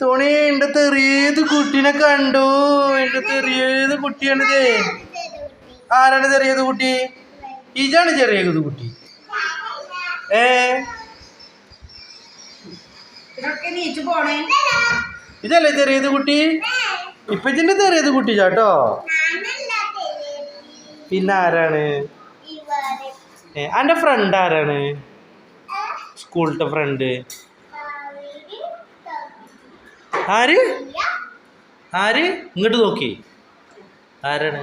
തോണി എന്റെ തെറിയത് കുട്ടീനെ കണ്ടു. എന്റെ ചെറിയത് കുട്ടിയാണിത്. ആരാണ് ചെറിയത് കുട്ടി? ഇതാണ് ചെറിയത് കുട്ടി. ഇതല്ലേ ചെറിയത് കുട്ടി? ഇപ്പൊ ഇതിന്റെ ചെറിയത് കുട്ടി ചാട്ടോ. പിന്നെ ആരാണ്? എന്റെ ഫ്രണ്ട് ആരാണ്? സ്കൂളിലത്തെ ഫ്രണ്ട് ആര്? ആര്? ഇങ്ങോട്ട് നോക്കി. ആരാണ്?